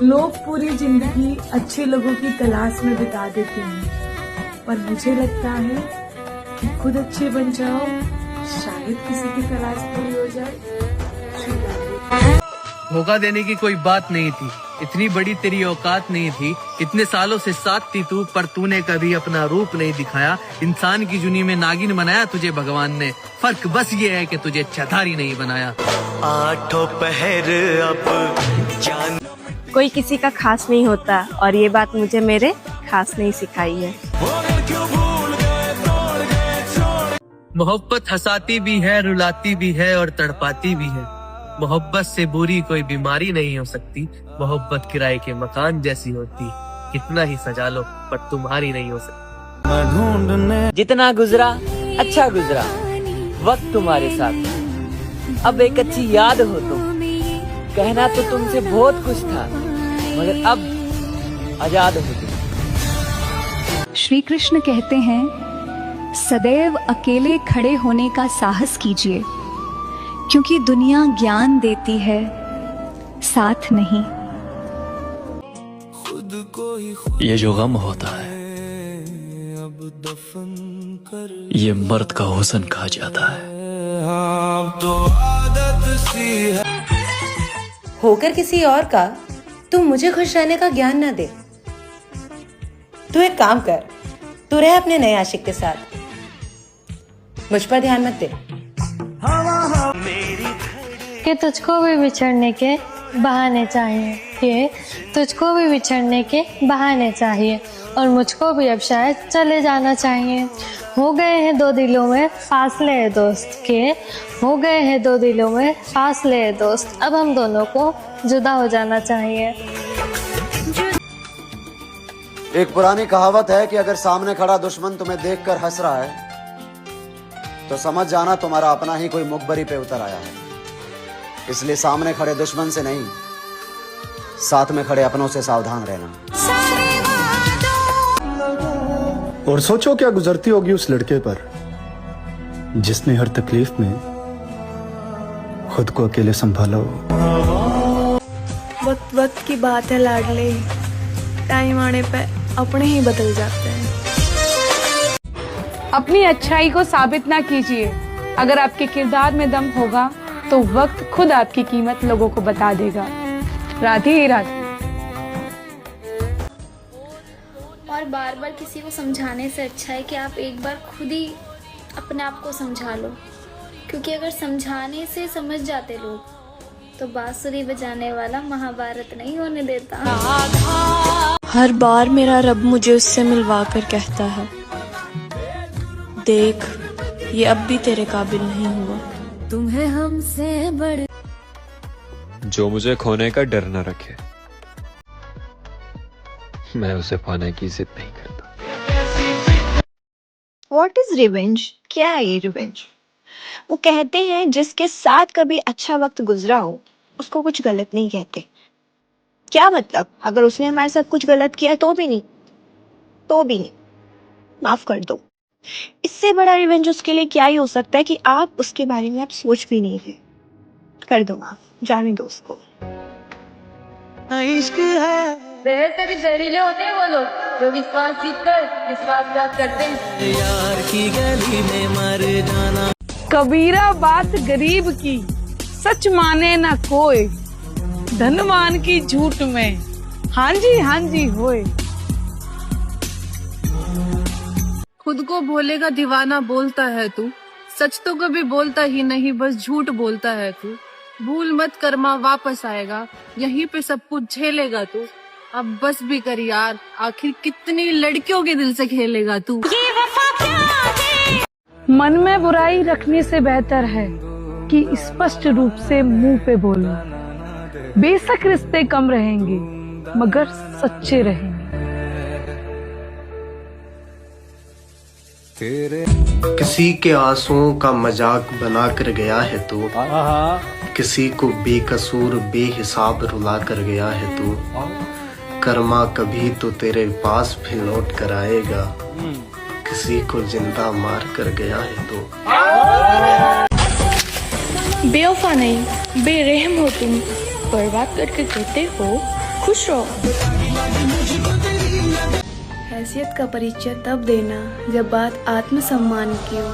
लोग पूरी जिंदगी अच्छे लोगों की तलाश में बिता देते हैं, पर मुझे लगता है कि खुद अच्छे बन जाओ, शायद किसी की तलाश पूरी हो जाए। धोखा देने की कोई बात नहीं थी, इतनी बड़ी तेरी औकात नहीं थी, इतने सालों से साथ थी तू, पर तूने कभी अपना रूप नहीं दिखाया। इंसान की जुनी में नागिन बनाया तुझे भगवान ने, फर्क बस ये है कि तुझे चौधारी नहीं बनाया। आठों पहर अब जान कोई किसी का खास नहीं होता, और ये बात मुझे मेरे खास नहीं सिखाई है। मोहब्बत हंसाती भी है, रुलाती भी है और तड़पाती भी है। मोहब्बत से बुरी कोई बीमारी नहीं हो सकती, मोहब्बत किराए के मकान जैसी होती, कितना ही सजा लो पर तुम्हारी नहीं हो सकती। जितना गुजरा अच्छा गुजरा वक्त तुम्हारे साथ, अब एक अच्छी याद हो तुम। कहना तो तुमसे बहुत कुछ था, मगर अब आजाद हो तुम। श्री कृष्ण कहते हैं, सदैव अकेले खड़े होने का साहस कीजिए, क्योंकि दुनिया ज्ञान देती है, साथ नहीं। ये जो गम होता है, ये मर्द का हुस्न कहा जाता है। होकर किसी और का तू मुझे खुश रहने का ज्ञान न दे। तू एक काम कर, तू रह अपने नए आशिक के साथ, मुझ पर ध्यान मत दे। कि तुझको भी बिछड़ने के बहाने चाहिए, कि तुझको भी बिछड़ने के बहाने चाहिए, और मुझको भी अब शायद चले जाना चाहिए। हो गए हैं दो दिलों में फासले दोस्त के, हो गए हैं दो दिलों में फासले दोस्त, अब हम दोनों को जुदा हो जाना चाहिए। एक पुरानी कहावत है कि अगर सामने खड़ा दुश्मन तुम्हें देखकर हंस रहा है, तो समझ जाना तुम्हारा अपना ही कोई मुखबरी पे उतर आया है। इसलिए सामने खड़े दुश्मन से नहीं, साथ में खड़े अपनों से सावधान रहना। और सोचो क्या गुजरती होगी उस लड़के पर, जिसने हर तकलीफ में खुद को अकेले संभाला हो। वक्त वक्त की बात है लाडले, टाइम आने पे अपने ही बदल जाते हैं। अपनी अच्छाई को साबित ना कीजिए, अगर आपके किरदार में दम होगा तो वक्त खुद आपकी कीमत लोगों को बता देगा। राधे ही राधे। और बार बार किसी को समझाने से अच्छा है कि आप एक बार खुद ही अपने आप को समझा लो, क्योंकि अगर समझाने से समझ जाते लोग तो बांसुरी बजाने वाला महाभारत नहीं होने देता। हर बार मेरा रब मुझे उससे मिलवा कर कहता है, देख ये अब भी तेरे काबिल नहीं हुआ। तुम्हें हमसे बड़े जो मुझे खोने का डर न रखे, मैं उसे पाने की जिद नहीं करता। What is revenge? क्या है ये रिवेंज? वो कहते हैं जिसके साथ कभी अच्छा वक्त गुजरा हो उसको कुछ गलत नहीं कहते। क्या मतलब, अगर उसने हमारे साथ कुछ गलत किया तो भी नहीं, माफ कर दो। इससे बड़ा रिवेंज उसके लिए क्या ही हो सकता है कि आप उसके बारे में आप सोच भी नहीं रहे। कर दो माफ, जाने दो उसको। इश्क है से भी जहरीले होते हैं वो लोग जो विश्वास जीतकर विश्वासघात करते हैं। यार की गली में मर जाना। कबीरा बात गरीब की, सच माने ना कोई, धनवान की झूठ में हाँ जी होए। खुद को भोले का दीवाना बोलता है तू, सच तो कभी बोलता ही नहीं, बस झूठ बोलता है तू। भूल मत कर्मा वापस आएगा, यहीं पे सब कुछ झेलेगा तू। अब बस भी कर यार, आखिर कितनी लड़कियों के दिल से खेलेगा तू। ये वफा क्या है? मन में बुराई रखने से बेहतर है कि स्पष्ट रूप से मुंह पे बोलो। बेशक रिश्ते कम रहेंगे मगर सच्चे रहेंगे। किसी के आंसुओं का मजाक बना कर गया है तू, किसी को बेकसूर बेहिसाब रुला कर गया है तू। कर्मा कभी तो तेरे पास भी लौट कर आएगा, किसी को जिंदा मार कर गया है तू। बेवफा नहीं बेरहम हो तुम, बर्बाद करके कहते हो खुश रहो। हैसियत का परिचय तब देना जब बात आत्मसम्मान की हो,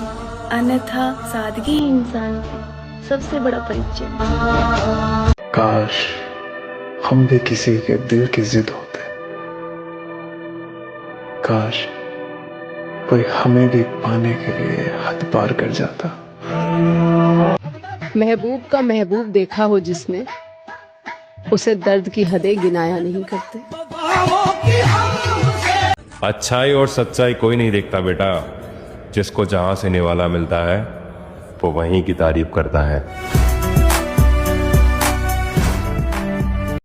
अन्यथा सादगी ही इंसान की सबसे बड़ा परिचय। काश हम भी किसी के दिल की जिद होते, काश कोई हमें भी पाने के लिए हद पार कर जाता। महबूब का महबूब देखा हो जिसने, उसे दर्द की हदें गिनाया नहीं करते। अच्छाई और सच्चाई कोई नहीं देखता बेटा, जिसको जहां से निवाला मिलता है वो वहीं की तारीफ करता है।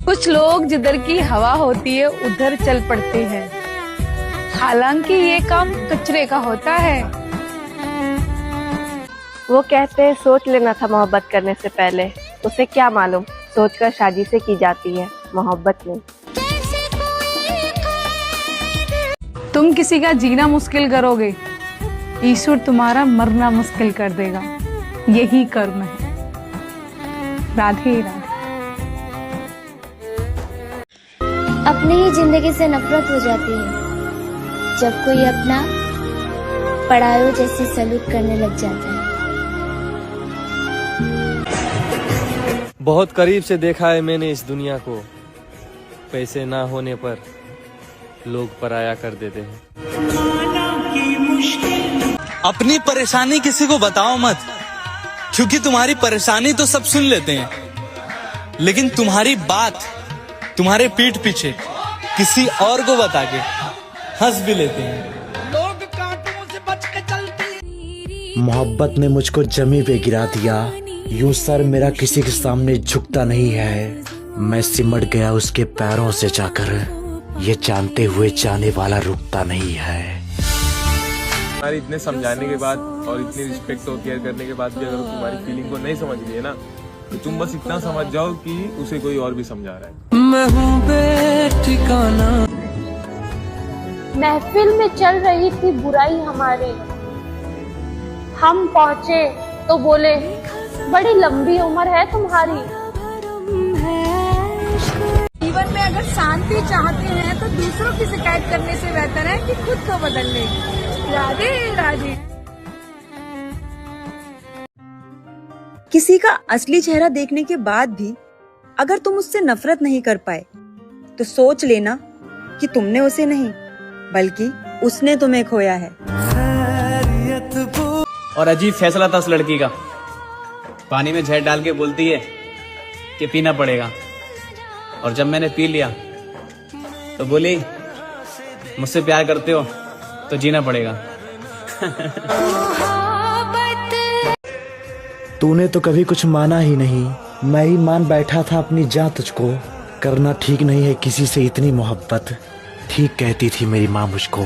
कुछ लोग जिधर की हवा होती है उधर चल पड़ते हैं, हालांकि ये काम कचरे का होता है। वो कहते हैं सोच लेना था मोहब्बत करने से पहले, उसे क्या मालूम सोचकर शादी से की जाती है, मोहब्बत नहीं। तुम किसी का जीना मुश्किल करोगे, ईश्वर तुम्हारा मरना मुश्किल कर देगा, यही कर्म है। राधे राधे। अपनी ही जिंदगी से नफरत हो जाती है जब कोई अपना पढ़ाई जैसी सलूट करने लग जाता है। बहुत करीब से देखा है मैंने इस दुनिया को, पैसे ना होने पर लोग पराया कर देते हैं। अपनी परेशानी किसी को बताओ मत, क्योंकि तुम्हारी परेशानी तो सब सुन लेते हैं, लेकिन तुम्हारी बात तुम्हारे पीठ पीछे किसी और को बता के हंस भी लेते हैं। मोहब्बत ने मुझको जमी पे गिरा दिया, यूं सर मेरा किसी के सामने झुकता नहीं है। मैं सिमट गया उसके पैरों से जाकर, ये जानते हुए जाने वाला रुकता नहीं है। तुम्हारी इतने समझाने के बाद और इतनी रिस्पेक्ट और केयर करने के बाद भी अगर तुम्हारी फीलिंग को नहीं समझ रही है ना, तो तुम बस इतना समझ जाओ कि उसे कोई और भी समझा रहा है। मैं हूँ बेठिकाना। महफिल में चल रही थी बुराई हमारे, हम पहुंचे तो बोले बड़ी लंबी उम्र है तुम्हारी। जीवन में अगर शांति चाहते हैं तो दूसरों की शिकायत करने से बेहतर है कि खुद को बदल ले। राधे राधे। किसी का असली चेहरा देखने के बाद भी अगर तुम उससे नफरत नहीं कर पाए तो सोच लेना कि तुमने उसे नहीं बल्कि उसने तुम्हें खोया है। और अजीब फैसला था उस लड़की का, पानी में जहर डाल के बोलती है कि पीना पड़ेगा, और जब मैंने पी लिया तो बोली मुझसे प्यार करते हो तो जीना पड़ेगा। तूने तो कभी कुछ माना ही नहीं, मैं ही मान बैठा था अपनी जान तुझको। करना ठीक नहीं है किसी से इतनी मोहब्बत, ठीक कहती थी मेरी माँ मुझको।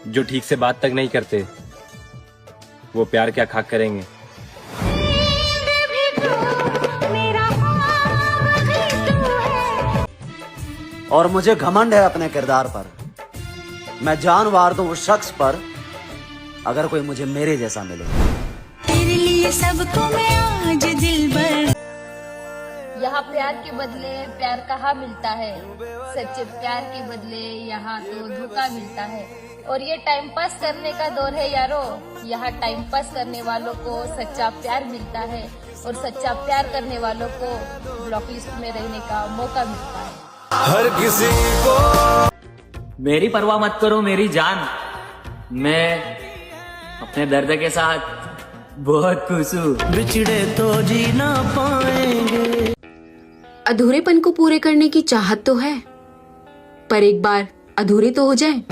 जो ठीक से बात तक नहीं करते वो प्यार क्या खाक करेंगे। और मुझे घमंड है अपने किरदार पर, मैं जान वार दूं उस शख्स पर अगर कोई मुझे मेरे जैसा मिले। तेरे लिए सबको मैं आज दिल भर। यहाँ प्यार के बदले प्यार कहाँ मिलता है, सच्चे प्यार के बदले यहाँ तो धोखा मिलता है। और ये टाइम पास करने का दौर है यारो, यहाँ टाइम पास करने वालों को सच्चा प्यार मिलता है और सच्चा प्यार करने वालों को ब्लॉक लिस्ट में रहने का मौका मिलता है। हर किसी को मेरी परवाह मत करो मेरी जान, मैं अपने दर्द के साथ बहुत खुश हूँ। बिछड़े तो जी ना पाएंगे। अधूरेपन को पूरे करने की चाहत तो है, पर एक बार अधूरे तो हो जाए।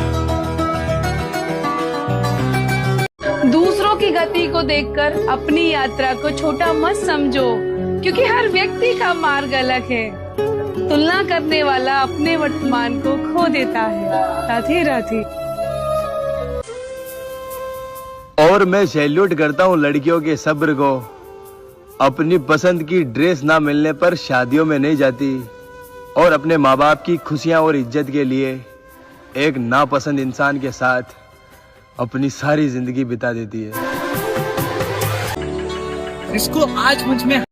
दूसरों की गति को देखकर अपनी यात्रा को छोटा मत समझो, क्योंकि हर व्यक्ति का मार्ग अलग है। तुलना करने वाला अपने वर्तमान को खो देता है। राधे राधे। और मैं सैल्यूट करता हूँ लड़कियों के सब्र को। अपनी पसंद की ड्रेस ना मिलने पर शादियों में नहीं जाती और अपने माँ बाप की खुशियाँ और इज्जत के लिए एक नापसंद इंसान के साथ अपनी सारी जिंदगी बिता देती है। जिसको आज मुझ में